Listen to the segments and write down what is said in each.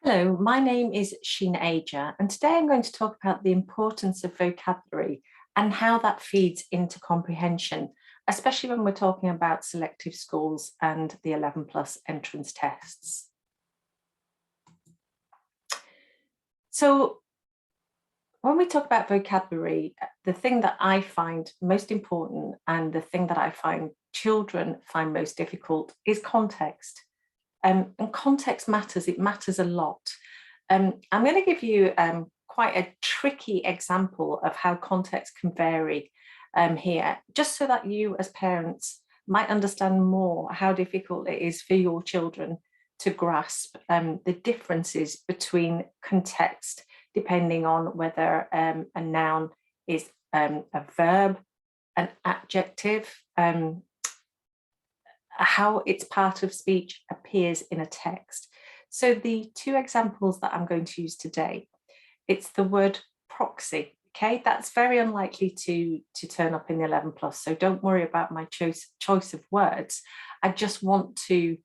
Hello, my name is S.L.Ager, and today I'm going to talk about the importance of vocabulary and how that feeds into comprehension, especially when we're talking about selective schools and the 11+ entrance tests. So when we talk about vocabulary, the thing that I find most important and the thing that I find children find most difficult is context. And context matters, it matters a lot. I'm going to give you quite a tricky example of how context can vary here, just so that you as parents might understand more how difficult it is for your children to grasp the differences between context, depending on whether a noun is a verb, an adjective, how its part of speech appears in a text. So the two examples that I'm going to use today, it's the word proxy. Okay, that's very unlikely to turn up in the 11+, so don't worry about my choice of words. I just want to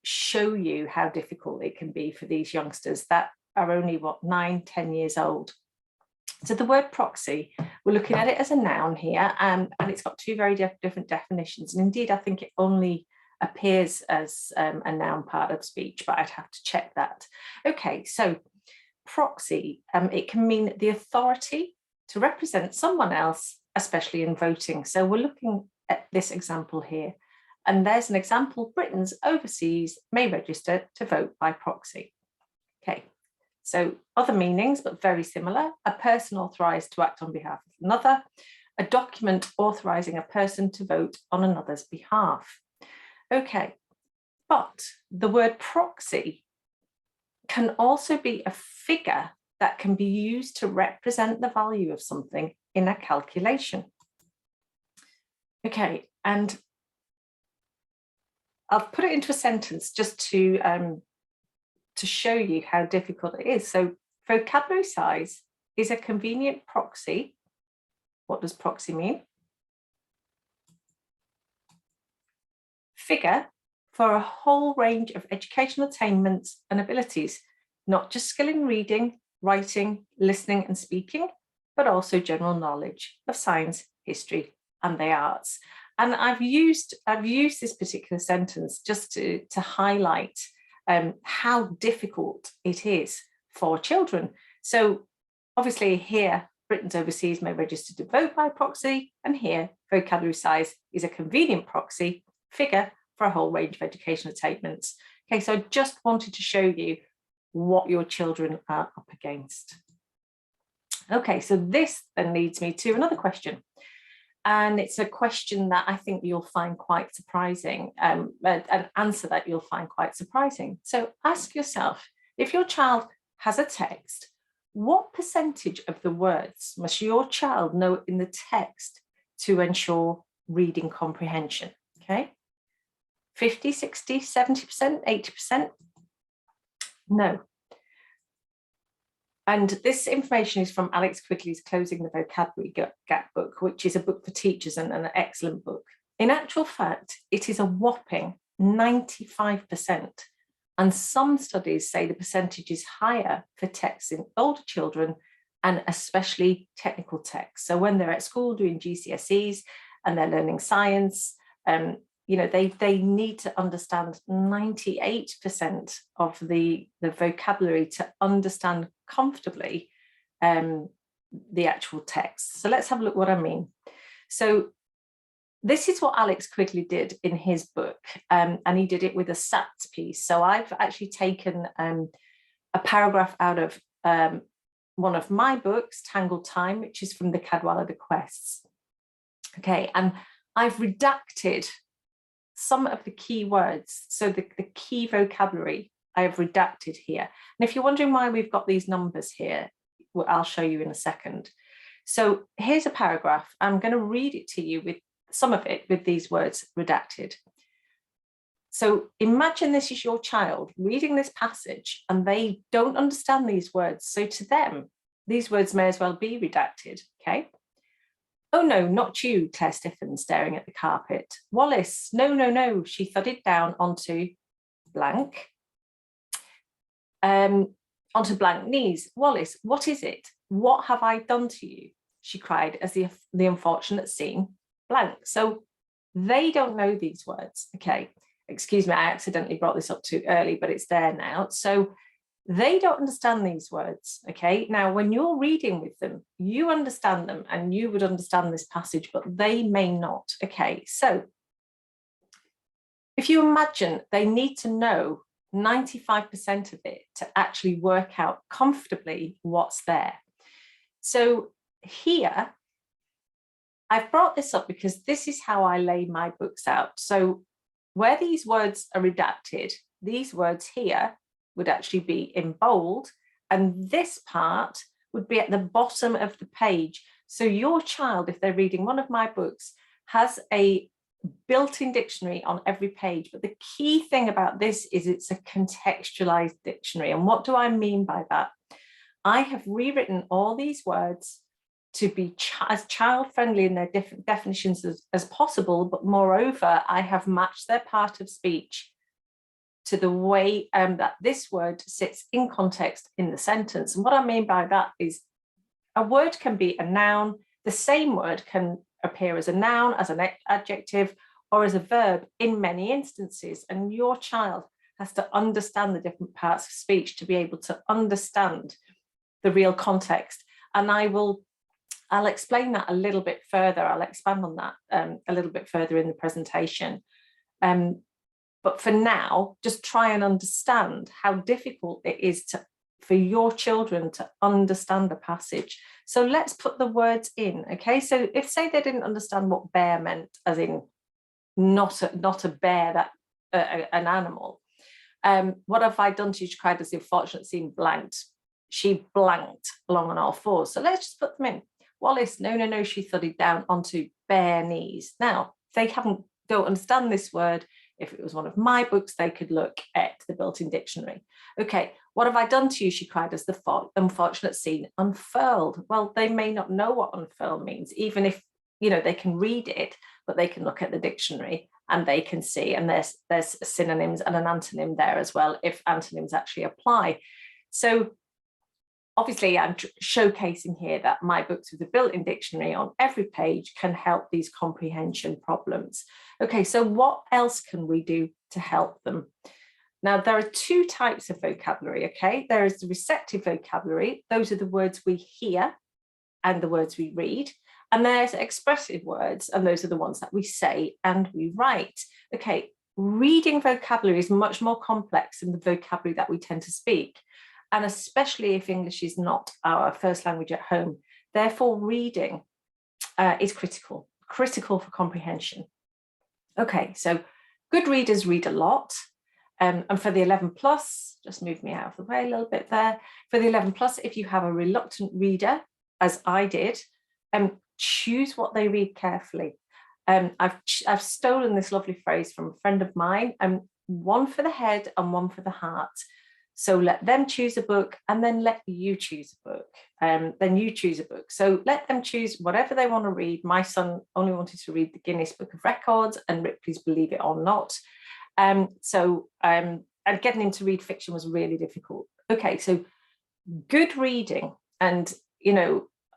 show you how difficult it can be for these youngsters that are only, 9-10 years old. So the word proxy, we're looking at it as a noun here, and it's got two very different definitions. And indeed, I think it only appears as a noun part of speech, but I'd have to check that. Okay, so proxy, it can mean the authority to represent someone else, especially in voting. So we're looking at this example here. And there's an example: Britons overseas may register to vote by proxy. Okay. So other meanings, but very similar: a person authorised to act on behalf of another, a document authorising a person to vote on another's behalf. Okay, but the word proxy can also be a figure that can be used to represent the value of something in a calculation. Okay, and I'll put it into a sentence just to show you how difficult it is. So vocabulary size is a convenient proxy. What does proxy mean? Figure for a whole range of educational attainments and abilities, not just skill in reading, writing, listening and speaking, but also general knowledge of science, history and the arts. And I've used this particular sentence just to highlight how difficult it is for children. So obviously here, Britons overseas may register to vote by proxy, and here vocabulary size is a convenient proxy figure for a whole range of educational attainments. Okay, so I just wanted to show you what your children are up against. Okay, so this then leads me to another question. And it's a question that I think you'll find quite surprising, an answer that you'll find quite surprising. So ask yourself, if your child has a text, what percentage of the words must your child know in the text to ensure reading comprehension? Okay, 50, 60, 70%, 80%? No. And this information is from Alex Quigley's Closing the Vocabulary Gap book, which is a book for teachers and an excellent book. In actual fact, it is a whopping 95%. And some studies say the percentage is higher for texts in older children, and especially technical texts. So when they're at school doing GCSEs and they're learning science, you know, they need to understand 98% of the vocabulary to understand comfortably the actual text. So let's have a look what I mean. So this is what Alex Quigley did in his book, and he did it with a SATs piece. So I've actually taken a paragraph out of one of my books, Tangled Time, which is from the Cadwallader Quests. Okay, and I've redacted some of the key words, so the key vocabulary I have redacted here. And if you're wondering why we've got these numbers here, well, I'll show you in a second. So here's a paragraph. I'm going to read it to you with some of it with these words redacted. So imagine this is your child reading this passage and they don't understand these words. So to them, these words may as well be redacted, okay? Oh no, not you, Claire stiffened, staring at the carpet. Wallace, no, no, no, she thudded down onto blank. onto blank knees. Wallace, what is it? What have I done to you? She cried as the unfortunate scene blank. So they don't know these words. Okay, excuse me, I accidentally brought this up too early, but it's there now. So they don't understand these words. Okay, now when you're reading with them, you understand them and you would understand this passage, but they may not. Okay, so if you imagine they need to know 95% of it to actually work out comfortably what's there. So here, I've brought this up because this is how I lay my books out. So where these words are redacted, these words here would actually be in bold, and this part would be at the bottom of the page. So your child, if they're reading one of my books, has a built-in dictionary on every page. But the key thing about this is it's a contextualized dictionary. And what do I mean by that? I have rewritten all these words to be as child-friendly in their different definitions as possible, but moreover, I have matched their part of speech to the way that this word sits in context in the sentence. And what I mean by that is a word can be a noun, the same word can appear as a noun, as an adjective, or as a verb in many instances. And your child has to understand the different parts of speech to be able to understand the real context. And I'll explain that a little bit further. I'll expand on that a little bit further in the presentation. But for now, just try and understand how difficult it is for your children to understand a passage. So let's put the words in, okay? So if, say, they didn't understand what bear meant, as in not a bear, that an animal. What have I done to you? She cried as the unfortunate scene blanked. She blanked along on all fours. So let's just put them in. Wallace, no, she thudded down onto bare knees. Now, they don't understand this word. If it was one of my books, they could look at the built-in dictionary. Okay, what have I done to you? She cried as the unfortunate scene unfurled. Well, they may not know what unfurl means, even if, they can read it, but they can look at the dictionary and they can see, and there's synonyms and an antonym there as well, if antonyms actually apply. So obviously, I'm showcasing here that my books with a built-in dictionary on every page can help these comprehension problems. Okay, so what else can we do to help them? Now, there are two types of vocabulary, okay? There is the receptive vocabulary. Those are the words we hear and the words we read. And there's expressive words, and those are the ones that we say and we write. Okay, reading vocabulary is much more complex than the vocabulary that we tend to speak. And especially if English is not our first language at home. Therefore, reading is critical for comprehension. Okay, so good readers read a lot. And for the 11 plus, just move me out of the way a little bit there. For the 11 plus, if you have a reluctant reader, as I did, choose what they read carefully. I've stolen this lovely phrase from a friend of mine, one for the head and one for the heart. So let them choose a book and then let you choose a book. Then you choose a book. So let them choose whatever they want to read. My son only wanted to read the Guinness Book of Records and Ripley's Believe It or Not. And getting him to read fiction was really difficult. Okay, so good reading. And,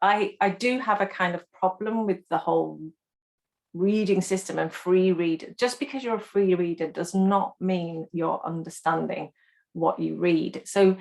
I do have a kind of problem with the whole reading system and free reader. Just because you're a free reader does not mean you're understanding what you read. So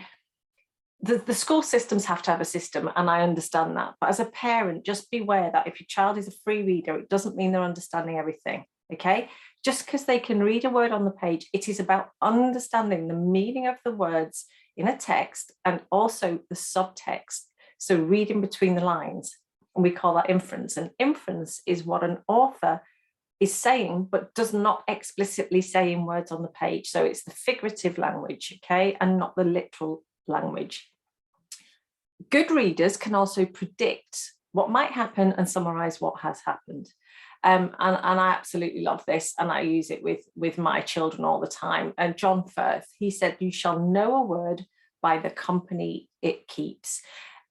the school systems have to have a system, and I understand that. But as a parent, just beware that if your child is a free reader, it doesn't mean they're understanding everything, okay? Just because they can read a word on the page, it is about understanding the meaning of the words in a text and also the subtext. So reading between the lines, and we call that inference. And inference is what an author is saying, but does not explicitly say in words on the page. So it's the figurative language, okay, and not the literal language. Good readers can also predict what might happen and summarize what has happened. And I absolutely love this, and I use it with my children all the time. And John Firth, he said, "You shall know a word by the company it keeps."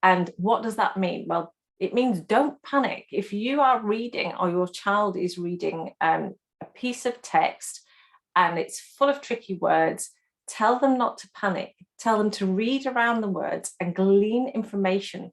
And what does that mean? Well, it means don't panic. If you are reading, or your child is reading a piece of text and it's full of tricky words, Tell them not to panic. Tell them to read around the words and glean information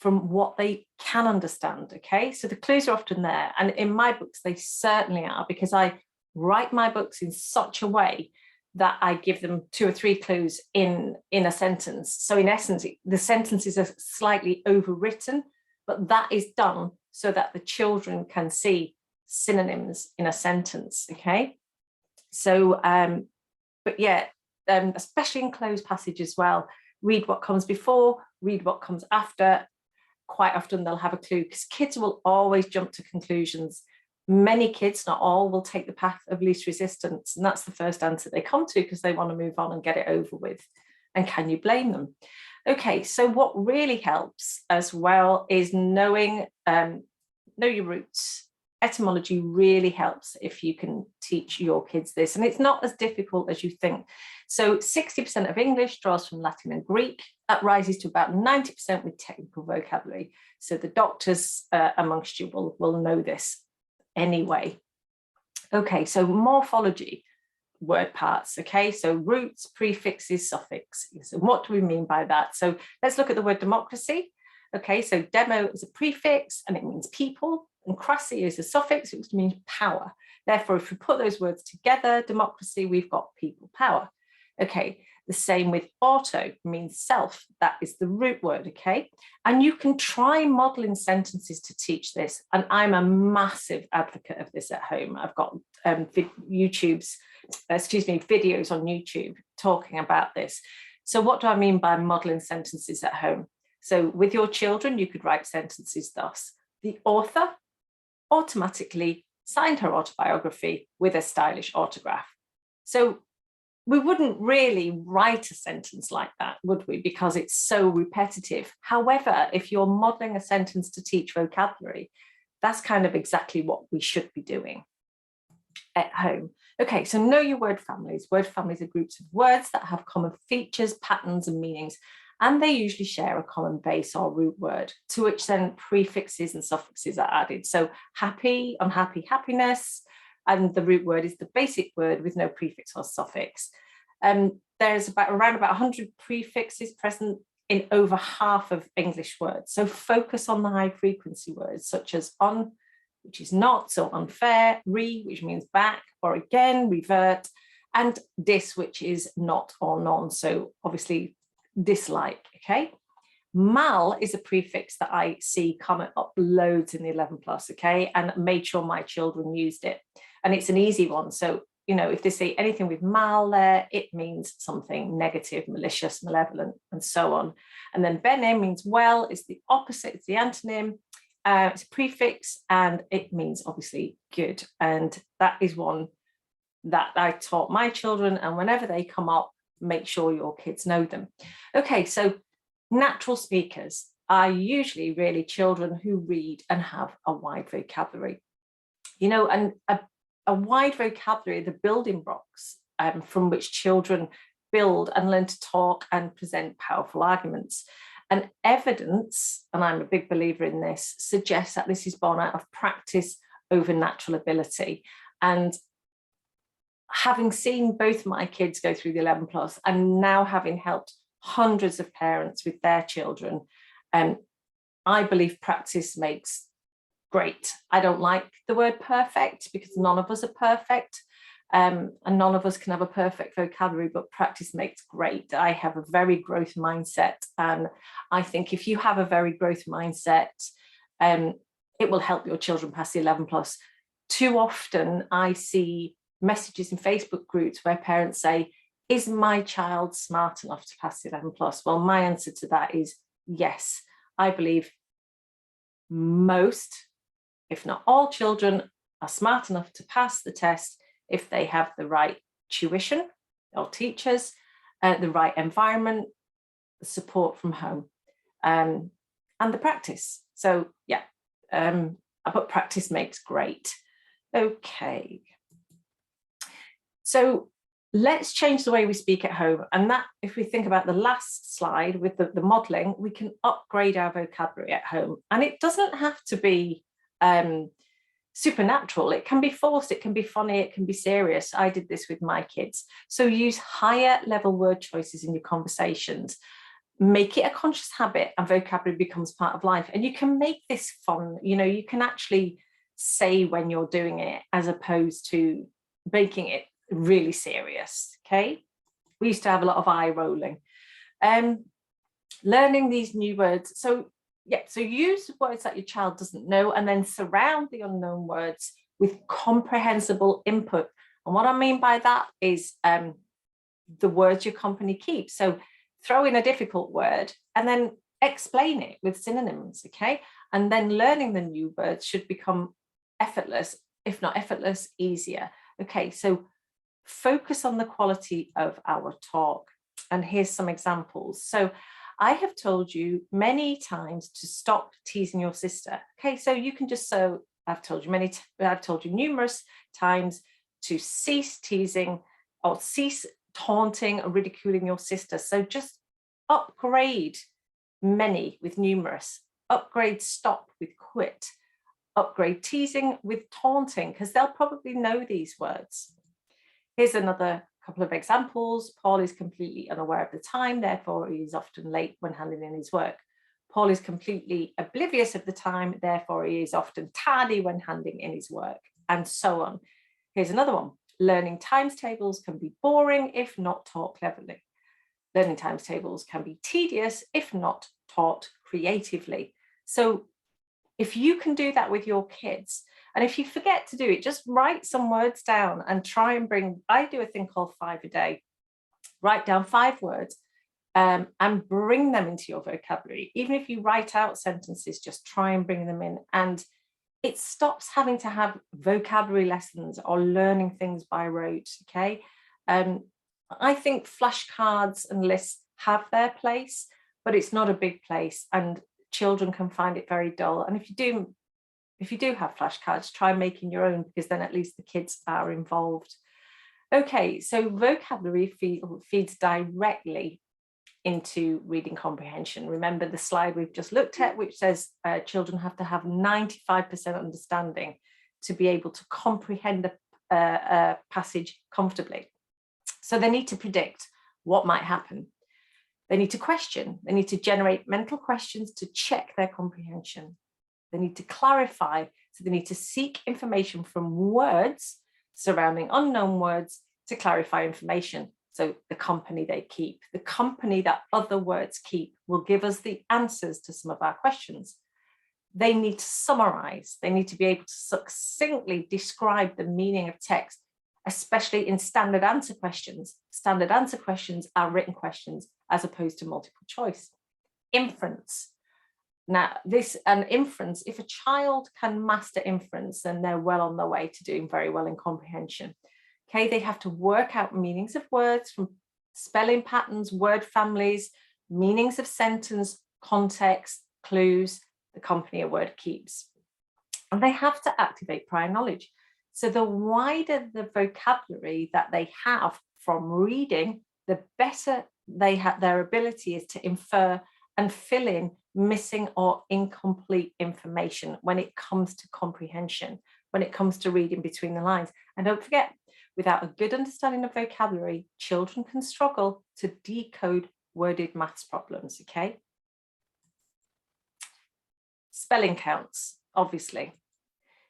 from what they can understand, okay? So the clues are often there. And in my books, they certainly are, because I write my books in such a way that I give them 2 or 3 clues in a sentence. So in essence, the sentences are slightly overwritten, but that is done so that the children can see synonyms in a sentence, okay? So, but yeah, especially in closed passage as well, read what comes before, read what comes after. Quite often they'll have a clue, because kids will always jump to conclusions. Many kids, not all, will take the path of least resistance, and that's the first answer they come to because they want to move on and get it over with. And can you blame them? Okay, so what really helps as well is knowing, know your roots. Etymology really helps if you can teach your kids this, and it's not as difficult as you think. So 60% of English draws from Latin and Greek. That rises to about 90% with technical vocabulary. So the doctors amongst you will know this anyway. Okay, so morphology, word parts, okay? So roots, prefixes, suffixes. And what do we mean by that? So let's look at the word democracy. Okay, so demo is a prefix and it means people, and cracy is a suffix, which means power. Therefore, if we put those words together, democracy, we've got people power. Okay, the same with auto, means self. That is the root word, okay? And you can try modeling sentences to teach this. And I'm a massive advocate of this at home. I've got videos on YouTube talking about this. So what do I mean by modeling sentences at home? So with your children, you could write sentences thus: the author automatically signed her autobiography with a stylish autograph. So we wouldn't really write a sentence like that, would we? Because it's so repetitive. However, if you're modeling a sentence to teach vocabulary, that's kind of exactly what we should be doing at home. Okay, so know your word families. Word families are groups of words that have common features, patterns, and meanings, and they usually share a common base or root word, to which then prefixes and suffixes are added. So happy, unhappy, happiness, and the root word is the basic word with no prefix or suffix. There's around about 100 prefixes present in over half of English words. So focus on the high frequency words, such as on, which is not, so unfair, re, which means back or again, revert, and dis, which is not or non, so obviously dislike, okay? Mal is a prefix that I see comment up loads in the 11 plus, okay, and made sure my children used it. And it's an easy one. So, you know, if they say anything with mal there, it means something negative, malicious, malevolent, and so on. And then bene means well, it's the opposite, it's the antonym. It's a prefix and it means obviously good. And that is one that I taught my children, and whenever they come up, make sure your kids know them. Okay, so natural speakers are usually really children who read and have a wide vocabulary. You know, and a wide vocabulary, the building blocks from which children build and learn to talk and present powerful arguments. And evidence, and I'm a big believer in this, suggests that this is born out of practice over natural ability. And having seen both my kids go through the 11 plus and now having helped hundreds of parents with their children, I believe practice makes great. I don't like the word perfect because none of us are perfect, and none of us can have a perfect vocabulary, but practice makes great. I have a very growth mindset, and I think if you have a very growth mindset, it will help your children pass the 11 plus. Too often I see messages in Facebook groups where parents say, is my child smart enough to pass the 11 plus? Well, my answer to that is yes. I believe most, if not all, children are smart enough to pass the test if they have the right tuition or teachers, the right environment, the support from home, and the practice. So yeah, but practice makes great. Okay. So let's change the way we speak at home. And that, if we think about the last slide with the modelling, we can upgrade our vocabulary at home. And it doesn't have to be supernatural. It can be forced, it can be funny, it can be serious. I did this with my kids. So use higher level word choices in your conversations. Make it a conscious habit, and vocabulary becomes part of life. And you can make this fun. You know, you can actually say when you're doing it, as opposed to making it really serious. Okay. We used to have a lot of eye rolling. Learning these new words. So yeah, so use words that your child doesn't know, and then surround the unknown words with comprehensible input. And what I mean by that is the words your company keeps. So throw in a difficult word and then explain it with synonyms, okay? And then learning the new words should become effortless, if not effortless, easier. Okay, so focus on the quality of our talk. And here's some examples. So I have told you many times to stop teasing your sister. Okay, so you can just, I've told you numerous times to cease teasing or cease taunting or ridiculing your sister. So just upgrade many with numerous, upgrade stop with quit, upgrade teasing with taunting, because they'll probably know these words. Here's another couple of examples. Paul is completely unaware of the time, therefore he is often late when handing in his work. Paul is completely oblivious of the time, therefore he is often tardy when handing in his work, and so on. Here's another one. Learning times tables can be boring if not taught cleverly. Learning times tables can be tedious if not taught creatively. So if you can do that with your kids, and if you forget to do it, just write some words down and try and I do a thing called 5 a day. Write down 5 words and bring them into your vocabulary. Even if you write out sentences, just try and bring them in. And it stops having to have vocabulary lessons or learning things by rote, okay? I think flashcards and lists have their place, but it's not a big place, and children can find it very dull. And if you do have flashcards, try making your own, because then at least the kids are involved. Okay, so vocabulary feeds directly into reading comprehension. Remember the slide we've just looked at, which says children have to have 95% understanding to be able to comprehend a passage comfortably. So they need to predict what might happen. They need to question. They need to generate mental questions to check their comprehension. They need to clarify. So they need to seek information from words surrounding unknown words to clarify information. So the company they keep, the company that other words keep, will give us the answers to some of our questions. They need to summarize. They need to be able to succinctly describe the meaning of text, especially in standard answer questions. Standard answer questions are written questions as opposed to multiple choice. Inference. Now, inference, if a child can master inference, then they're well on their way to doing very well in comprehension. Okay, they have to work out meanings of words from spelling patterns, word families, meanings of sentence, context, clues, the company a word keeps. And they have to activate prior knowledge. So the wider the vocabulary that they have from reading, the better their ability is to infer and fill in missing or incomplete information when it comes to comprehension, when it comes to reading between the lines. And don't forget, without a good understanding of vocabulary, children can struggle to decode worded maths problems, okay? Spelling counts, obviously.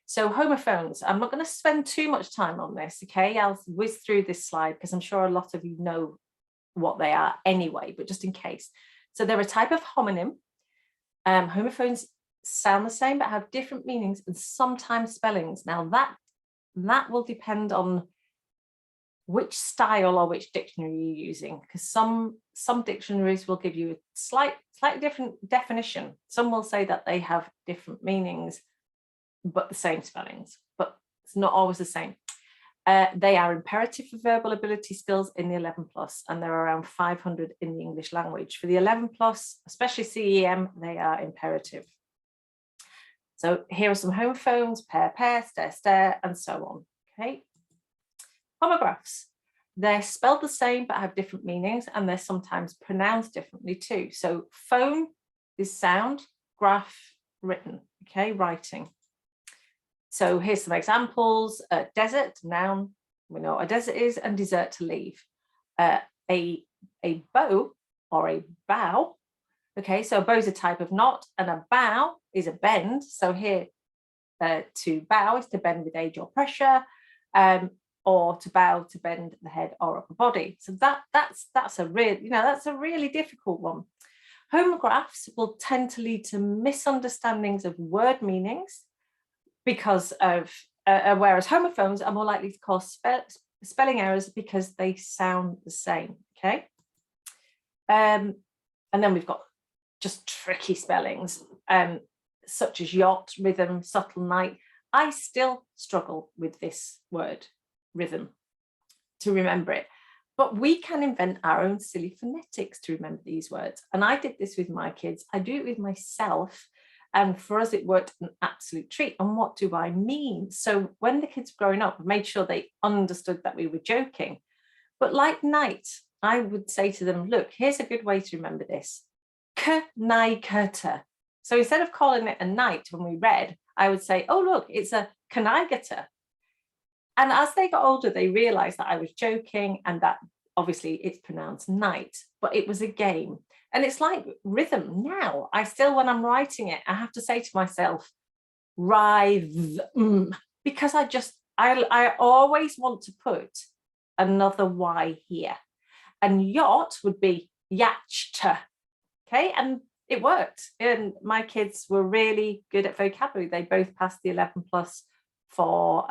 So homophones, I'm not going to spend too much time on this, okay? I'll whiz through this slide because I'm sure a lot of you know what they are anyway, but just in case. So they're a type of homonym. Homophones sound the same but have different meanings and sometimes spellings. Now that will depend on which style or which dictionary you're using, because some dictionaries will give you a slightly different definition. Some will say that they have different meanings but the same spellings, but it's not always the same. They are imperative for verbal ability skills in the 11+, and there are around 500 in the English language. For the 11+, especially CEM, they are imperative. So here are some homophones: pair, pair, stare, stare, and so on. Okay. Homographs. They're spelled the same but have different meanings, and they're sometimes pronounced differently too. So phone is sound, graph written, okay, writing. So here's some examples. Desert, noun, we know what a desert is, and desert, to leave. A bow or a bow. Okay, so a bow is a type of knot, and a bow is a bend. So here, to bow is to bend with age or pressure, or to bow, to bend the head or upper body. So that's a really difficult one. Homographs will tend to lead to misunderstandings of word meanings because of, whereas homophones are more likely to cause spelling errors because they sound the same. Okay, and then we've got just tricky spellings, such as yacht, rhythm, subtle night. I still struggle with this word, rhythm, to remember it. But we can invent our own silly phonetics to remember these words. And I did this with my kids. I do it with myself. And for us, it worked an absolute treat. And what do I mean? So when the kids were growing up, I made sure they understood that we were joking. But like night, I would say to them, look, here's a good way to remember this. Knaigata. So instead of calling it a night when we read, I would say, oh, look, it's a knaigata. And as they got older, they realized that I was joking and that obviously it's pronounced night, but it was a game. And it's like rhythm now. I still, when I'm writing it, I have to say to myself, rhythm, because I always want to put another Y here. And yacht would be yacht. Okay, and it worked. And my kids were really good at vocabulary. They both passed the 11 plus for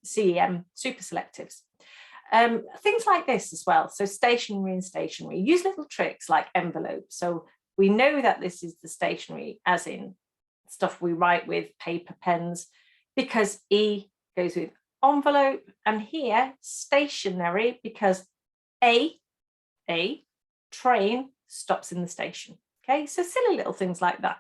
CEM super selectives. Things like this as well. So stationery and stationery. Use little tricks like envelope. So we know that this is the stationery, as in stuff we write with, paper, pens, because E goes with envelope, and here stationary because a train stops in the station. Okay, so silly little things like that.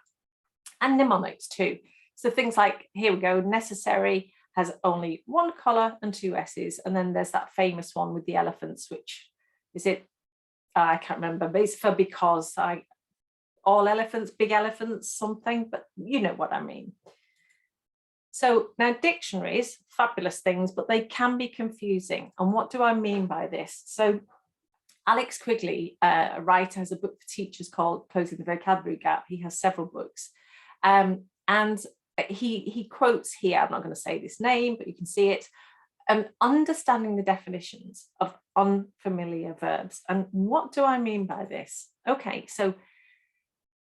And mnemonics too. So things like, here we go, necessary has only one colour and two S's. And then there's that famous one with the elephants, which is it, I can't remember, but it's for because, all elephants, big elephants, something, but you know what I mean. So now dictionaries, fabulous things, but they can be confusing. And what do I mean by this? So Alex Quigley, a writer, has a book for teachers called Closing the Vocabulary Gap. He has several books. And he quotes here, I'm not going to say this name, but you can see it, understanding the definitions of unfamiliar verbs. And what do I mean by this? Okay, so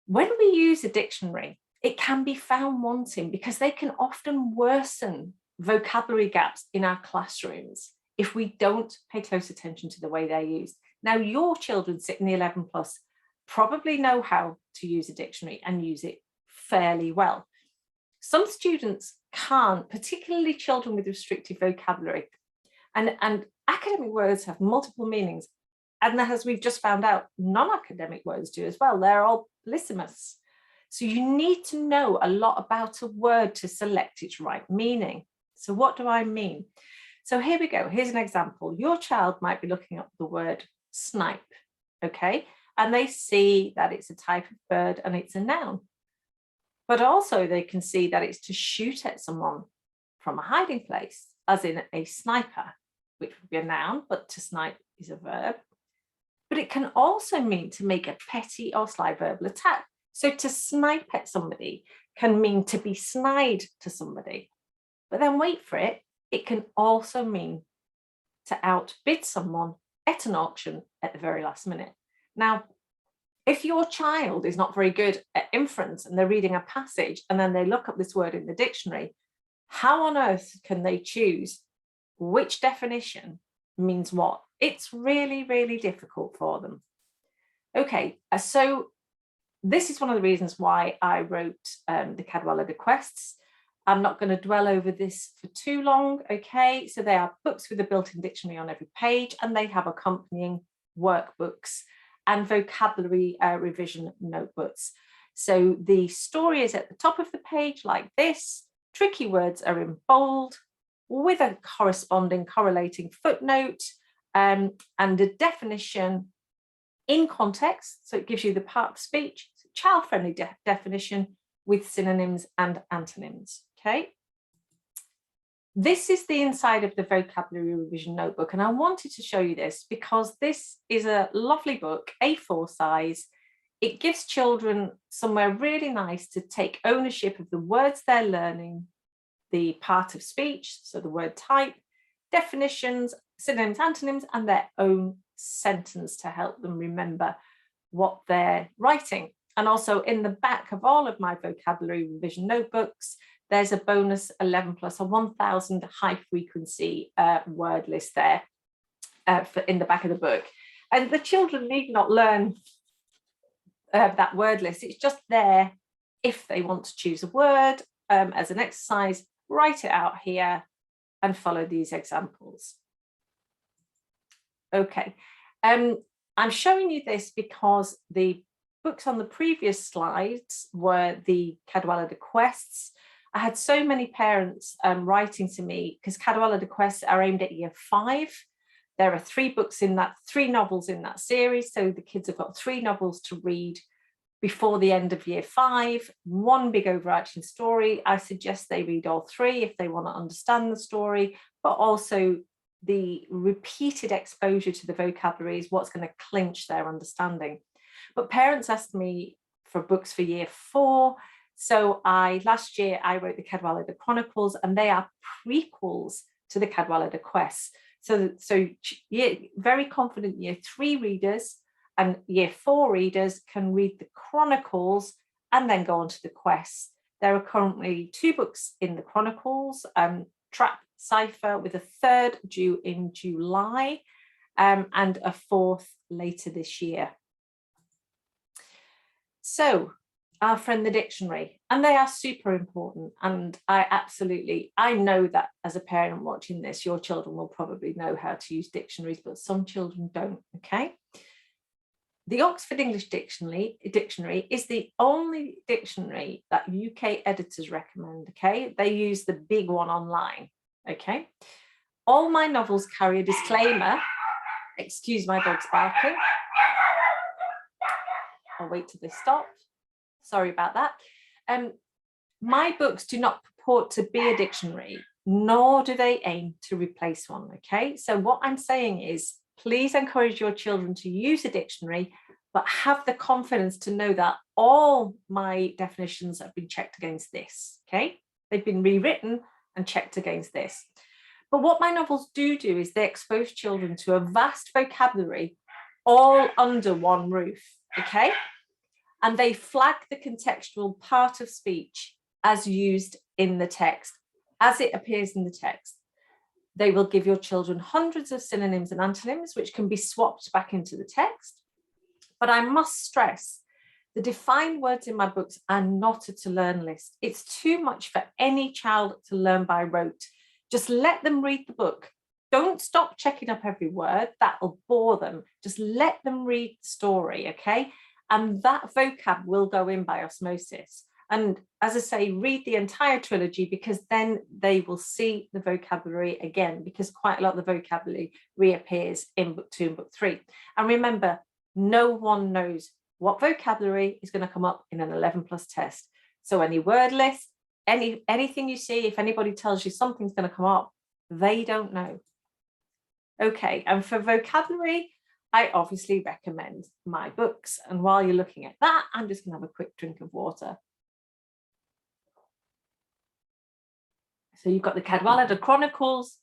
when we use a dictionary, it can be found wanting because they can often worsen vocabulary gaps in our classrooms if we don't pay close attention to the way they're used. Now, your children sitting in the 11 plus probably know how to use a dictionary and use it fairly well. Some students can't, particularly children with restricted vocabulary. And academic words have multiple meanings. And as we've just found out, non-academic words do as well. They're all polysemous. So you need to know a lot about a word to select its right meaning. So what do I mean? So here we go. Here's an example. Your child might be looking up the word snipe, okay? And they see that it's a type of bird and it's a noun. But also they can see that it's to shoot at someone from a hiding place, as in a sniper, which would be a noun, but to snipe is a verb. But it can also mean to make a petty or sly verbal attack. So to snipe at somebody can mean to be snide to somebody. But then wait for it, it can also mean to outbid someone at an auction at the very last minute. Now, if your child is not very good at inference and they're reading a passage and then they look up this word in the dictionary, how on earth can they choose which definition means what? It's really, really difficult for them. Okay, so this is one of the reasons why I wrote the Cadwallader Quests. I'm not going to dwell over this for too long, okay? So they are books with a built-in dictionary on every page, and they have accompanying workbooks and vocabulary revision notebooks. So the story is at the top of the page like this. Tricky words are in bold with a corresponding correlating footnote and a definition in context. So it gives you the part of speech, child-friendly definition with synonyms and antonyms, okay? This is the inside of the vocabulary revision notebook, and I wanted to show you this because this is a lovely book, A4 size. It gives children somewhere really nice to take ownership of the words they're learning, the part of speech, so the word type, definitions, synonyms, antonyms, and their own sentence to help them remember what they're writing. And also in the back of all of my vocabulary revision notebooks, there's a bonus 11 plus a 1000 high frequency word list there in the back of the book. And the children need not learn that word list. It's just there if they want to choose a word as an exercise, write it out here and follow these examples. Okay, I'm showing you this because the books on the previous slides were the Cadwallader Quests. I had so many parents writing to me because Cadwallader Quests are aimed at year 5. There are 3 books in that, 3 novels in that series. So the kids have got 3 novels to read before the end of year 5, 1 big overarching story. I suggest they read all 3 if they want to understand the story, but also the repeated exposure to the vocabulary is what's going to clinch their understanding. But parents asked me for books for year 4. So last year I wrote the Cadwallader Chronicles, and they are prequels to the Cadwallader Quests. So very confident year 3 readers and year 4 readers can read the Chronicles and then go on to the Quests. There are currently 2 books in the Chronicles, Trap Cipher with a 3rd due in July and a 4th later this year. So our friend the dictionary, and they are super important. And I know that as a parent watching this, your children will probably know how to use dictionaries, but some children don't, okay? The Oxford English Dictionary is the only dictionary that UK editors recommend, okay? They use the big one online, okay? All my novels carry a disclaimer. Excuse my dog's barking. I'll wait till they stop. Sorry about that. My books do not purport to be a dictionary, nor do they aim to replace one, okay? So what I'm saying is, please encourage your children to use a dictionary, but have the confidence to know that all my definitions have been checked against this, okay? They've been rewritten and checked against this. But what my novels do is they expose children to a vast vocabulary all under one roof, okay? And they flag the contextual part of speech as used in the text, as it appears in the text. They will give your children hundreds of synonyms and antonyms, which can be swapped back into the text. But I must stress, the defined words in my books are not a to-learn list. It's too much for any child to learn by rote. Just let them read the book. Don't stop checking up every word. That'll bore them. Just let them read the story, okay? And that vocab will go in by osmosis. And as I say, read the entire trilogy, because then they will see the vocabulary again, because quite a lot of the vocabulary reappears in book 2 and book 3. And remember, no one knows what vocabulary is going to come up in an 11 plus test. So any word list, anything you see, if anybody tells you something's going to come up, they don't know. Okay, and for vocabulary, I obviously recommend my books. And while you're looking at that, I'm just going to have a quick drink of water. So you've got the Cadwallader Chronicles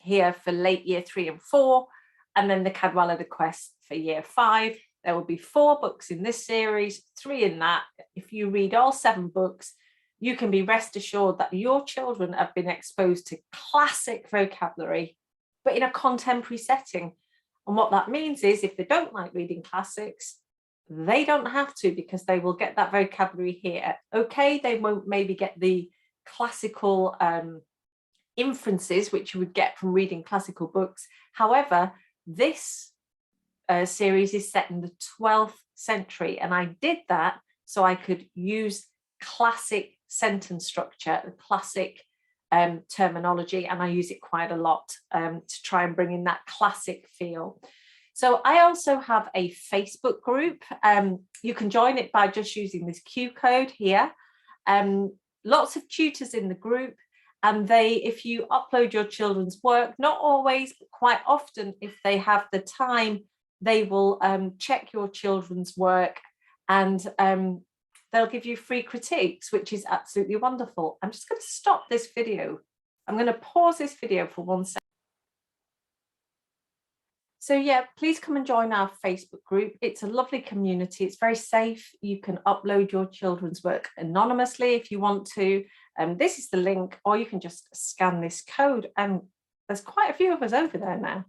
here for late year 3 and 4, and then the Cadwallader Quest for year 5. There will be 4 books in this series, 3 in that. If you read all 7 books, you can be rest assured that your children have been exposed to classic vocabulary, but in a contemporary setting. And what that means is, if they don't like reading classics, they don't have to, because they will get that vocabulary here. Okay, they won't maybe get the classical inferences which you would get from reading classical books. However, this series is set in the 12th century, and I did that so I could use classic sentence structure, the classic terminology, and I use it quite a lot to try and bring in that classic feel. So I also have a Facebook group. You can join it by just using this Q code here. Lots of tutors in the group, And if you upload your children's work, not always, but quite often, if they have the time, they will check your children's work, and they'll give you free critiques, which is absolutely wonderful. I'm just going to stop this video. I'm going to pause this video for 1 second. So yeah, please come and join our Facebook group. It's a lovely community. It's very safe. You can upload your children's work anonymously if you want to. This is the link, or you can just scan this code. And there's quite a few of us over there now.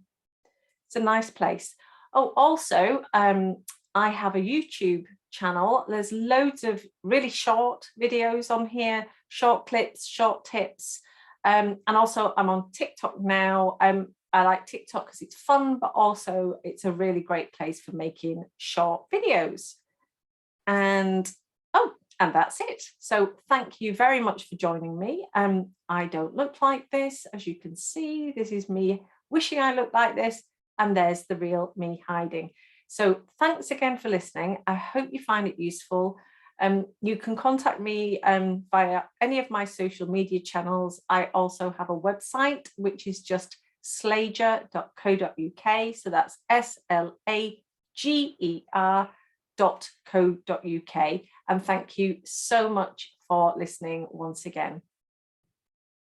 It's a nice place. Oh, also, I have a YouTube channel. There's loads of really short videos on here, short clips, short tips. And also I'm on TikTok now. I like TikTok because it's fun, but also it's a really great place for making short videos. And that's it. So thank you very much for joining me. I don't look like this, as you can see. This is me wishing I looked like this, and there's the real me hiding. So thanks again for listening. I hope you find it useful. You can contact me via any of my social media channels. I also have a website, which is just S.L.Ager.co.uk. So that's SLAGER.co.uk. And thank you so much for listening once again.